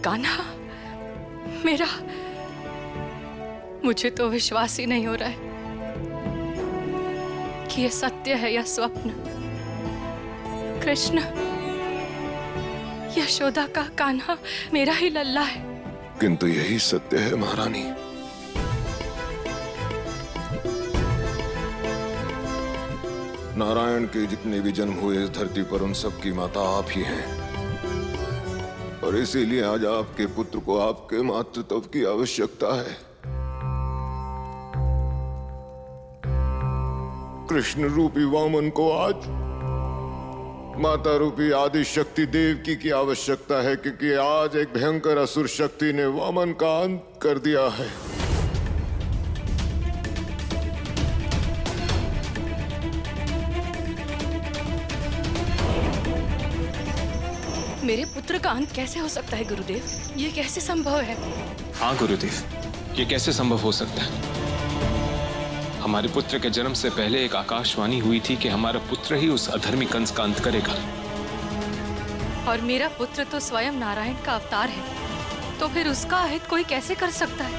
कान्हा, मेरा मुझे तो विश्वास ही नहीं हो रहा है कि ये सत्य है या स्वप्न। कृष्ण, यशोदा का कान्हा मेरा ही लल्ला है। किंतु यही सत्य है महारानी। नारायण के जितने भी जन्म हुए इस धरती पर उन सब की माता आप ही हैं, और इसीलिए आज आपके पुत्र को आपके मातृत्व की आवश्यकता है। कृष्ण रूपी वामन को आज माता रूपी आदि शक्ति देवकी की आवश्यकता है, क्योंकि आज एक भयंकर असुर शक्ति ने वामन का अंत कर दिया है। मेरे पुत्र का अंत कैसे हो सकता है गुरुदेव? ये कैसे संभव है? हाँ गुरुदेव, ये कैसे संभव हो सकता है? हमारे पुत्र के जन्म से पहले एक आकाशवाणी हुई थी कि हमारा पुत्र ही उस अधर्मी कंस का अंत करेगा। और मेरा पुत्र तो स्वयं नारायण का अवतार है, तो फिर उसका अहित कोई कैसे कर सकता है?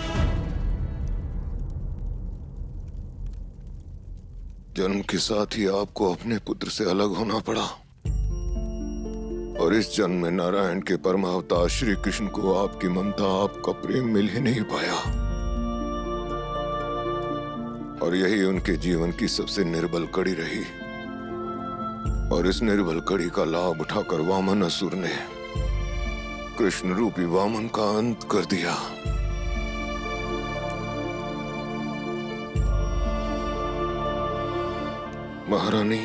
जन्म के साथ ही आपको अपने पुत्र से अलग होना पड़ा, और इस जन्म में नारायण के परम अवतार श्री कृष्ण को आपकी ममता, आपका प्रेम मिल ही नहीं पाया, और यही उनके जीवन की सबसे निर्बल कड़ी रही। और इस निर्बल कड़ी का लाभ उठाकर वामन असुर ने कृष्ण रूपी वामन का अंत कर दिया। महारानी,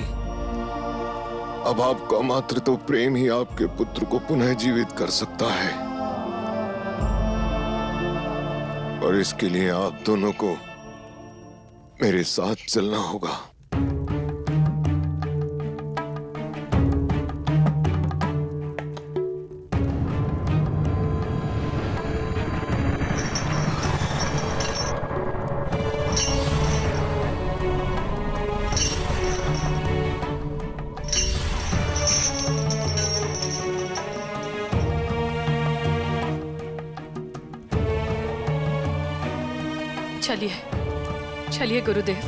अब आपका मातृत्व प्रेम ही आपके पुत्र को पुनः जीवित कर सकता है, और इसके लिए आप दोनों को मेरे साथ चलना होगा। चलिए चलिए गुरुदेव।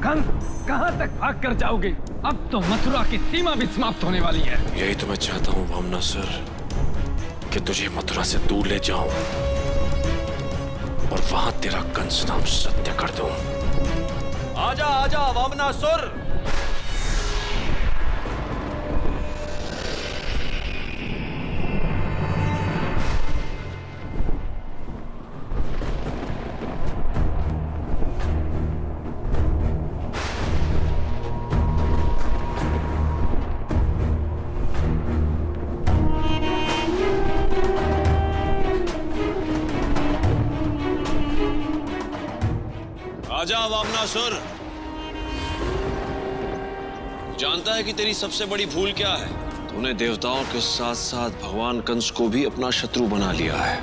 कंस, कहां तक भाग कर जाओगे? अब तो मथुरा की सीमा भी समाप्त होने वाली है। यही तो मैं चाहता हूँ वामनासुर, कि तुझे मथुरा से दूर ले जाऊं और वहां तेरा कंस नाम सत्य कर दूं। आजा आजा वामनासुर। आजा वामनासुर। जानता है कि तेरी सबसे बड़ी भूल क्या है? तूने देवताओं के साथ साथ भगवान कंस को भी अपना शत्रु बना लिया है।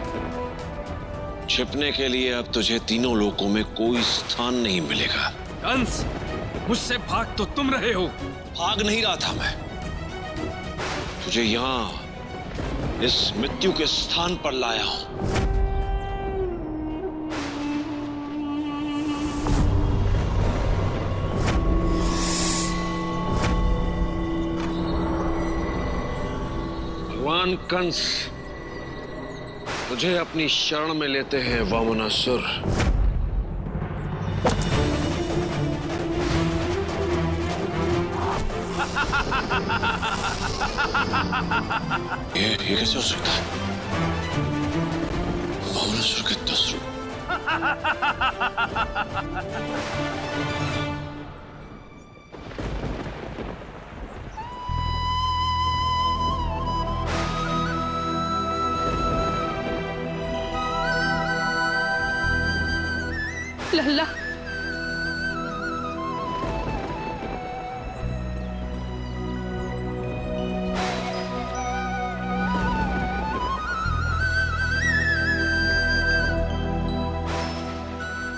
छिपने के लिए अब तुझे तीनों लोकों में कोई स्थान नहीं मिलेगा। कंस, मुझसे भाग तो तुम रहे हो। भाग नहीं रहा था मैं, तुझे यहाँ इस मृत्यु के स्थान पर लाया हूं। भगवान कंस तुझे अपनी शरण में लेते हैं वामनासुर। ये कैसे हो सकता है? वामनासुर के 10 रूप। लल्ला,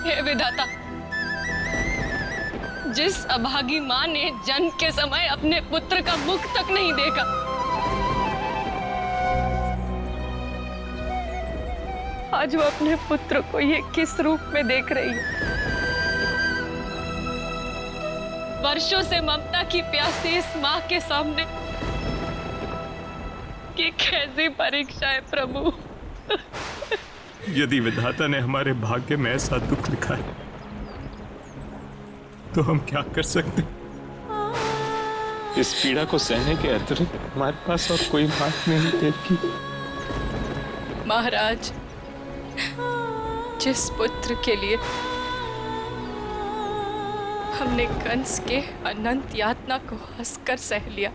हे विधाता, जिस अभागी माँ ने जन्म के समय अपने पुत्र का मुख तक नहीं देखा, आज वो अपने पुत्र को ये किस रूप में देख रही है? वर्षों से ममता की प्यासी इस माँ के सामने ये कैसी परीक्षा है प्रभु? यदि विधाता ने हमारे भाग्य में ऐसा दुख लिखा है तो हम क्या कर सकते? इस पीड़ा को सहने के अतिरिक्त हमारे पास और कोई बात नहीं देवकी। महाराज, जिस पुत्र के लिए हमने कंस के अनंत यातना को हंसकर सह लिया,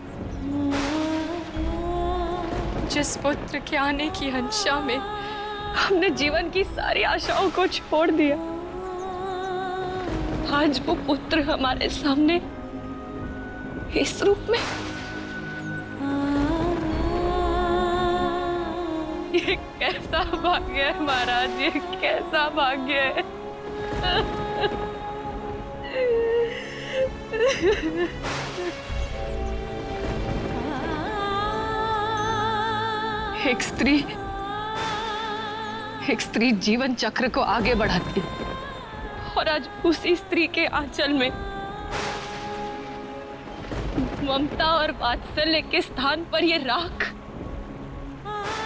जिस पुत्र के आने की हंसा में हमने जीवन की सारी आशाओं को छोड़ दिया, आज वो पुत्र हमारे सामने इस रूप में। ये कैसा भाग्य है महाराज, ये कैसा भाग्य है। एक स्त्री जीवन चक्र को आगे बढ़ाती है और आज उसी स्त्री के आंचल में ममता और वात्सल्य के स्थान पर ये राख।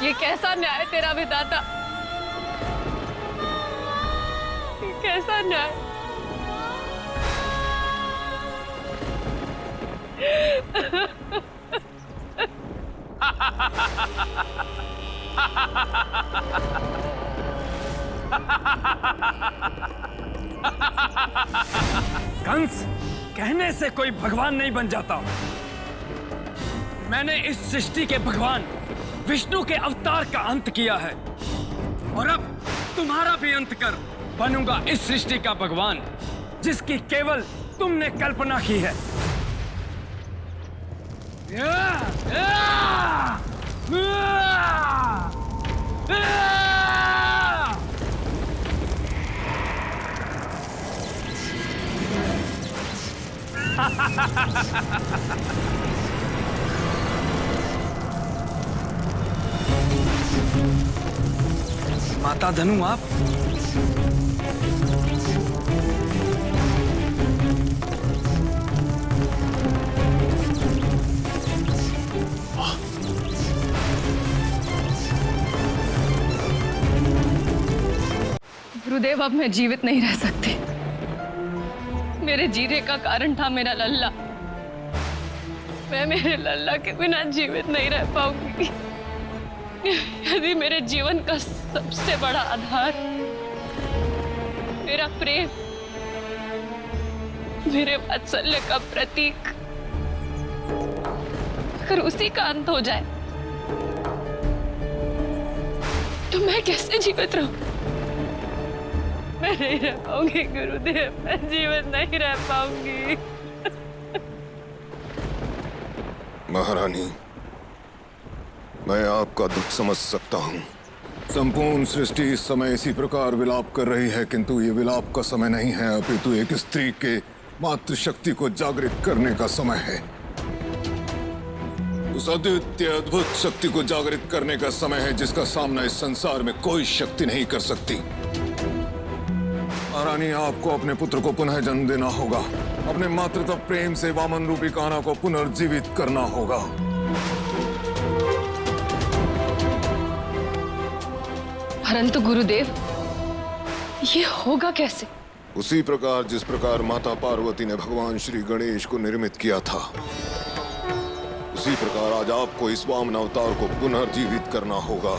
ये कैसा न्याय तेरा विधाता, ये कैसा न्याय। कंस, कहने से कोई भगवान नहीं बन जाता। मैंने इस सृष्टि के भगवान विष्णु के अवतार का अंत किया है और अब तुम्हारा भी अंत कर बनूंगा इस सृष्टि का भगवान जिसकी केवल तुमने कल्पना की है। माता धनु, आप गुरुदेव, अब मैं जीवित नहीं रह सकती। मेरे जीने का कारण था मेरा लल्ला। मैं मेरे लल्ला के बिना जीवित नहीं रह पाऊंगी। यदि मेरे जीवन का सबसे बड़ा आधार मेरा प्रेम, मेरे वात्सल्य का प्रतीक, अगर उसी का अंत हो जाए तो मैं कैसे जीवित रहूं? मैं नहीं रह पाऊंगी गुरुदेव, मैं जीवित नहीं रह पाऊंगी। महारानी, मैं आपका दुख समझ सकता हूँ। संपूर्ण सृष्टि इस समय इसी प्रकार विलाप कर रही है, किंतु ये विलाप का समय नहीं है, अपितु एक स्त्री के मातृशक्ति को जागृत करने का समय है। उस अद्वितीय अद्भुत शक्ति को जागृत करने का समय है जिसका सामना इस संसार में कोई शक्ति नहीं कर सकती। महारानी, आपको अपने पुत्र को पुनः जन्म देना होगा। अपने मातृत्व प्रेम से वामन रूपी कान्हा को पुनर्जीवित करना होगा। परंतु गुरुदेव, ये होगा कैसे? उसी प्रकार जिस प्रकार माता पार्वती ने भगवान श्री गणेश को निर्मित किया था, उसी प्रकार आज आपको इस वामन अवतार को पुनर्जीवित करना होगा।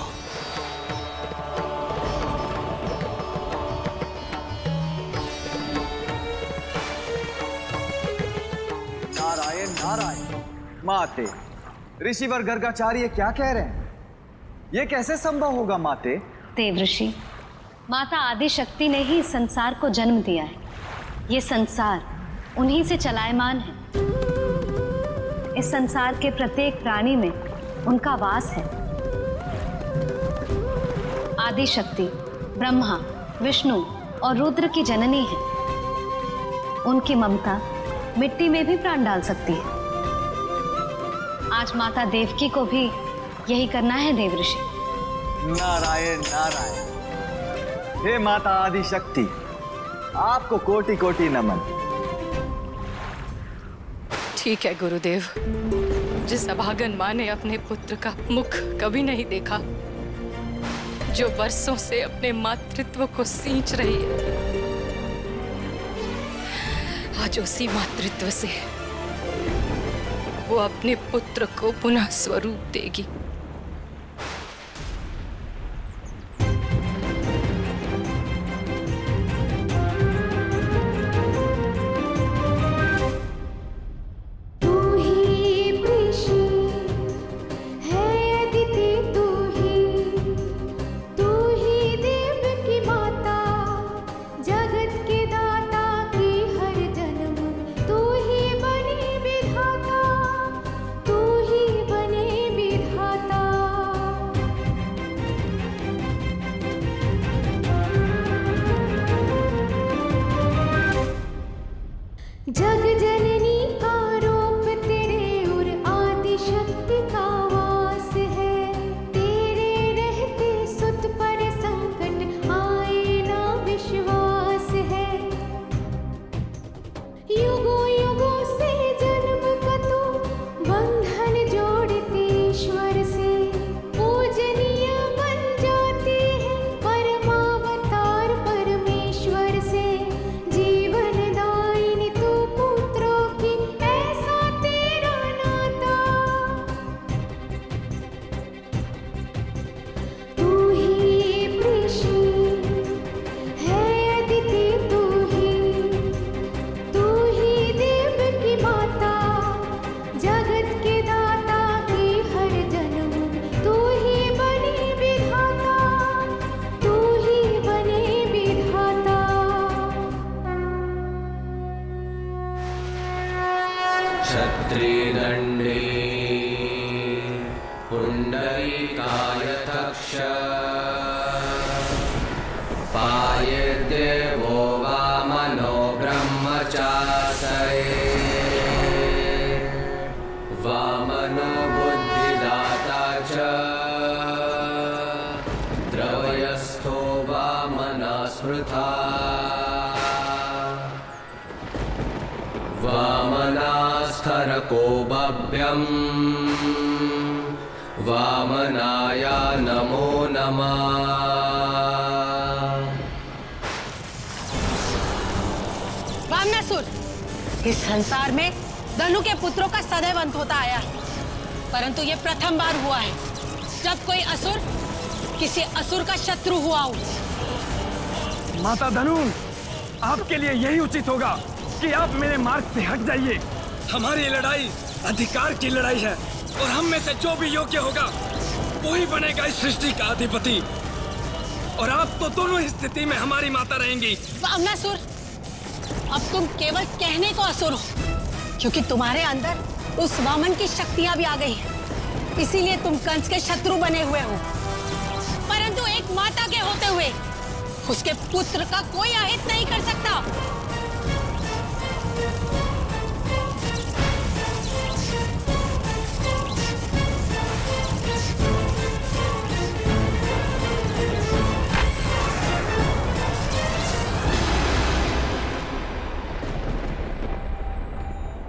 नारायण नारायण। माते, ऋषिवर गर्गाचार्य क्या कह रहे हैं? ये कैसे संभव होगा माते? देवऋषि, माता आदि शक्ति ने ही संसार को जन्म दिया है। ये संसार उन्हीं से चलायमान है। इस संसार के प्रत्येक प्राणी में उनका वास है। आदि शक्ति ब्रह्मा, विष्णु और रुद्र की जननी है। उनकी ममता मिट्टी में भी प्राण डाल सकती है। आज माता देवकी को भी यही करना है देव ऋषि। नारायण नारायण। हे माता आदिशक्ति, आपको कोटि कोटि नमन। ठीक है गुरुदेव, जिस अभागन माँ ने अपने पुत्र का मुख कभी नहीं देखा, जो वर्षों से अपने मातृत्व को सींच रही है, आज उसी मातृत्व से वो अपने पुत्र को पुनः स्वरूप देगी। जग जननी का रूप तेरे और आदि शक्ति का वास है। तेरे रहते सुत पर संकट आए ना विश्वास है। युगों युगों से जन्म का तू बंधन जोड़ते ईश्वर से। पूजनीय बन जाती है परमावतार परमेश्वर से। जीवन दायिनी तू पुत्रों की, ऐसा तेरा नाता। तू ही ऋषि है अदिति, तू ही देव की माता। जगत के दाता की हर जन्म तू ही बनी विधाता। तू ही बनी विधाता। क्षत्रिदण्डे पुण्डरीकायतक्ष पायदेवो वामनो ब्रह्मचासये। वामनो बुद्धिदाता च द्रवयस्थो वामना स्मृता। वामनास्थरको बभ्यं वामनाया नमो नमः। वामनासुर, इस संसार में धनु के पुत्रों का सदैव अंत होता आया है, परंतु ये प्रथम बार हुआ है जब कोई असुर किसी असुर का शत्रु हुआ हो। माता धनु, आपके लिए यही उचित होगा कि आप मेरे मार्ग से हट जाइए। हमारी लड़ाई अधिकार की लड़ाई है और हम में से जो भी योग्य होगा वही बनेगा इस सृष्टि का अधिपति। और आप तो दोनों ही स्थिति में हमारी माता रहेंगी। वामनासुर, अब तुम केवल कहने को असुर हो, क्योंकि तुम्हारे अंदर उस वामन की शक्तियां भी आ गई हैं। इसीलिए तुम कंस के शत्रु बने हुए हो। परंतु एक माता के होते हुए उसके पुत्र का कोई अहित नहीं कर सकता।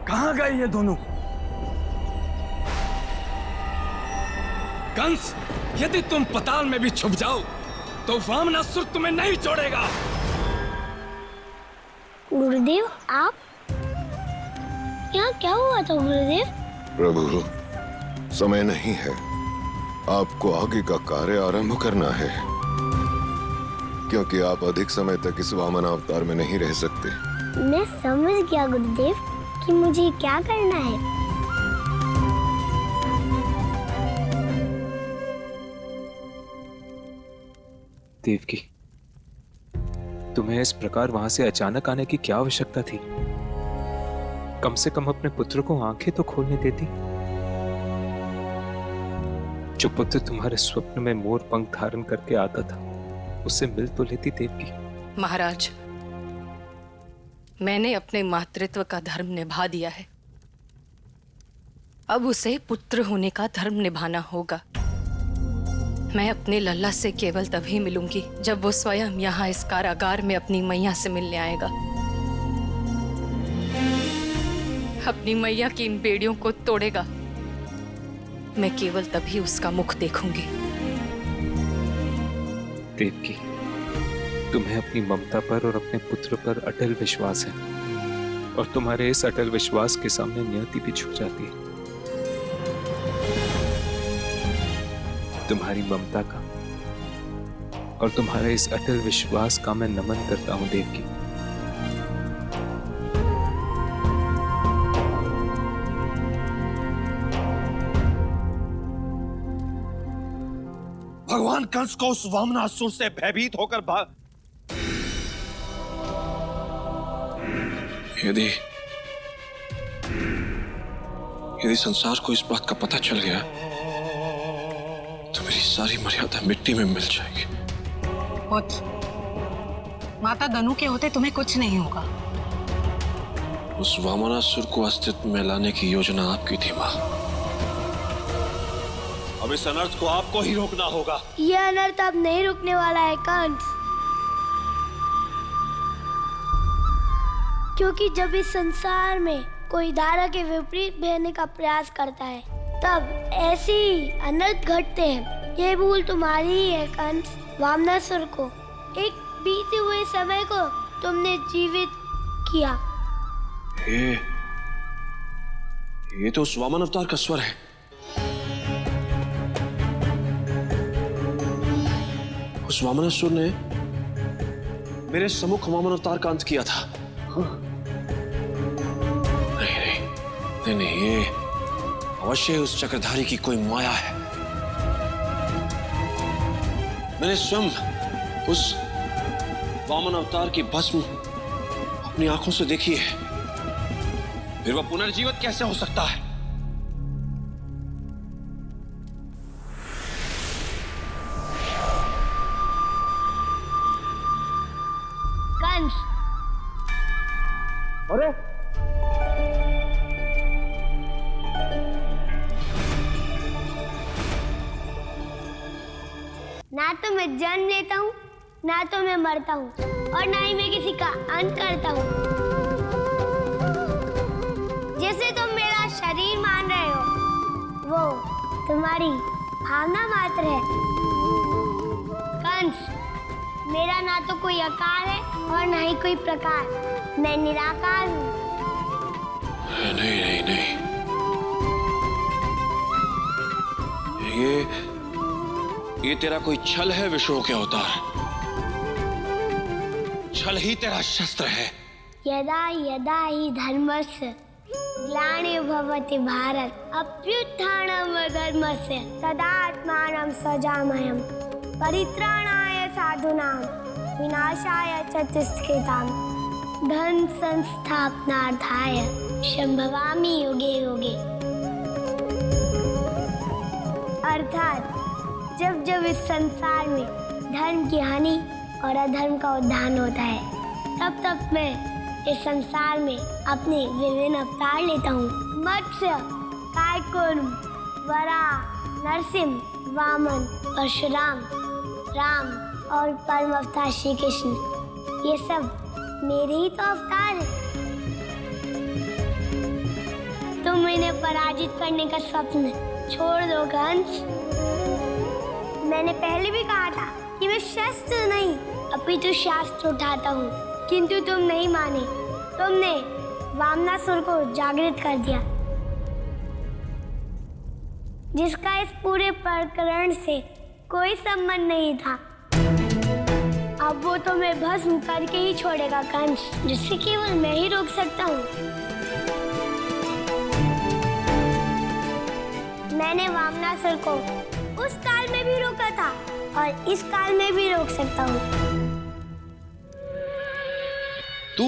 कहाँ गए ये दोनों? कंस, यदि तुम पताल में भी छुप जाओ तो वामनासुर तुम्हें नहीं छोड़ेगा। गुरुदेव, आप यहाँ क्या हुआ था गुरुदेव? प्रभु, समय नहीं है, आपको आगे का कार्य आरंभ करना है, क्योंकि आप अधिक समय तक इस वामन अवतार में नहीं रह सकते। मैं समझ गया गुरुदेव कि मुझे क्या करना है। देवकी, तुम्हें इस प्रकार वहां से अचानक आने की क्या आवश्यकता थी? कम से कम अपने पुत्र को आंखें तो खोलने देती। जो पुत्र तुम्हारे स्वप्न में मोर पंख धारण करके आता था, उससे मिल तो लेती देवकी। महाराज, मैंने अपने मातृत्व का धर्म निभा दिया है। अब उसे पुत्र होने का धर्म निभाना होगा। मैं अपने लल्ला से केवल तभी मिलूंगी जब वो स्वयं यहाँ इस कारागार में अपनी मैया से मिलने आएगा। अपनी मैया की इन बेड़ियों को तोड़ेगा। मैं केवल तभी उसका मुख देखूंगी। देवकी, तुम्हें अपनी ममता पर और अपने पुत्र पर अटल विश्वास है, और तुम्हारे इस अटल विश्वास के सामने नियति भी झुक जाती है। तुम्हारी ममता का और तुम्हारे इस अटल विश्वास का मैं नमन करता हूं देवकी। भगवान कंस को उस वामनासुर से भयभीत होकर भाग। यदि संसार को इस बात का पता चल गया तो मेरी सारी मर्यादा मिट्टी में मिल जाएगी। पुत्र, माता दनु के होते तुम्हें कुछ नहीं होगा। उस वामनासुर को अस्तित्व में लाने की योजना आपकी थी मां। अब इस अनर्थ को आपको ही रोकना होगा। यह अनर्थ अब नहीं रुकने वाला है कंस, क्योंकि जब इस संसार में कोई धारा के विपरीत बहने का प्रयास करता है तब ऐसे ही अनर्थ घटते हैं। ये भूल तुम्हारी ही है कंस। वामनासुर को एक बीते हुए समय को तुमने जीवित किया। ये तो उस वामन अवतार का स्वर है। उस वामनासुर ने मेरे सम्मुख वामन अवतार का अंत किया था। नहीं, ये अवश्य उस चक्रधारी की कोई माया है। मैंने स्वयं उस वामन अवतार की भस्म अपनी आंखों से देखी है। फिर वह पुनर्जीवित कैसे हो सकता है? कंस, अरे ना तो मैं जन्म लेता हूँ, ना तो मैं मरता हूँ, और ना ही मैं किसी का अंत करता हूँ। जैसे तुम मेरा शरीर मान रहे हो, वो तुम्हारी भावना मात्र है। कंस, मेरा ना तो कोई आकार है और ना ही कोई प्रकार। मैं निराकार हूँ। नहीं, ये तेरा कोई छल है विष्णु के अवतार। छल ही तेरा शस्त्र है। यदा यदा हि धर्मस्य ग्लानिर्भवति भारत अभ्युत्थानम् अधर्मस्य तदात्मानं सृजाम्यहम् परित्राणाय साधूनां विनाशाय च तिष्ठिताम् धर्म संस्थापनार्थाय संभवामि युगे युगे। अर्थात जब जब इस संसार में धर्म की हानि और अधर्म का उत्थान होता है तब तब मैं इस संसार में अपने विभिन्न अवतार लेता हूँ। मत्स्य, कायकूर्म, वराह, नरसिंह, वामन, परशुराम, राम और परम अवतार श्री कृष्ण, ये सब मेरे ही तो अवतार हैं। तुम इन्हें पराजित करने का स्वप्न छोड़ दो कंस। मैंने पहले भी कहा था कि मैं शस्त्र नहीं अपितु शास्त्र उठाता हूँ, किंतु तुम नहीं माने। तुमने वामनासुर को जागृत कर दिया, जिसका इस पूरे प्रकरण से कोई संबंध नहीं था। अब वो तुम्हें भस्म करके ही छोड़ेगा कंस, जिससे केवल मैं ही रोक सकता हूँ। मैंने वामनासुर को उस काल में भी रोका था और इस काल में भी रोक सकता हूँ। तू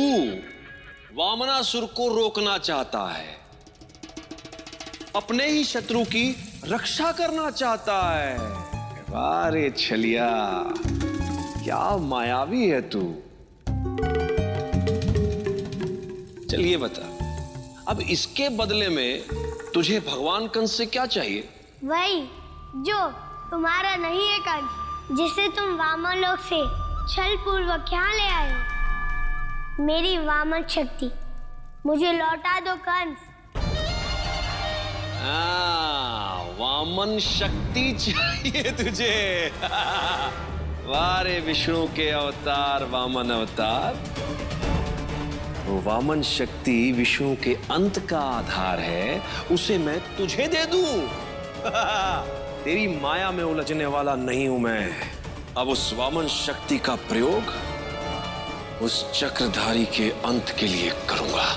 वामनासुर को रोकना चाहता है, अपने ही शत्रु की रक्षा करना चाहता है। अरे छलिया, क्या मायावी है तू। चलिए बता, अब इसके बदले में तुझे भगवान कंस से क्या चाहिए? वही जो तुम्हारा नहीं है कंस, जिसे तुम वामन लोक से छल पूर्वक यहाँ ले आए हो। मेरी वामन शक्ति मुझे लौटा दो कंस। वामन शक्ति चाहिए तुझे? वाह रे विष्णु के अवतार, वामन अवतार। वो वामन शक्ति विष्णु के अंत का आधार है, उसे मैं तुझे दे दूं? तेरी माया में उलझने वाला नहीं हूं मैं। अब उस वामन शक्ति का प्रयोग उस चक्रधारी के अंत के लिए करूंगा।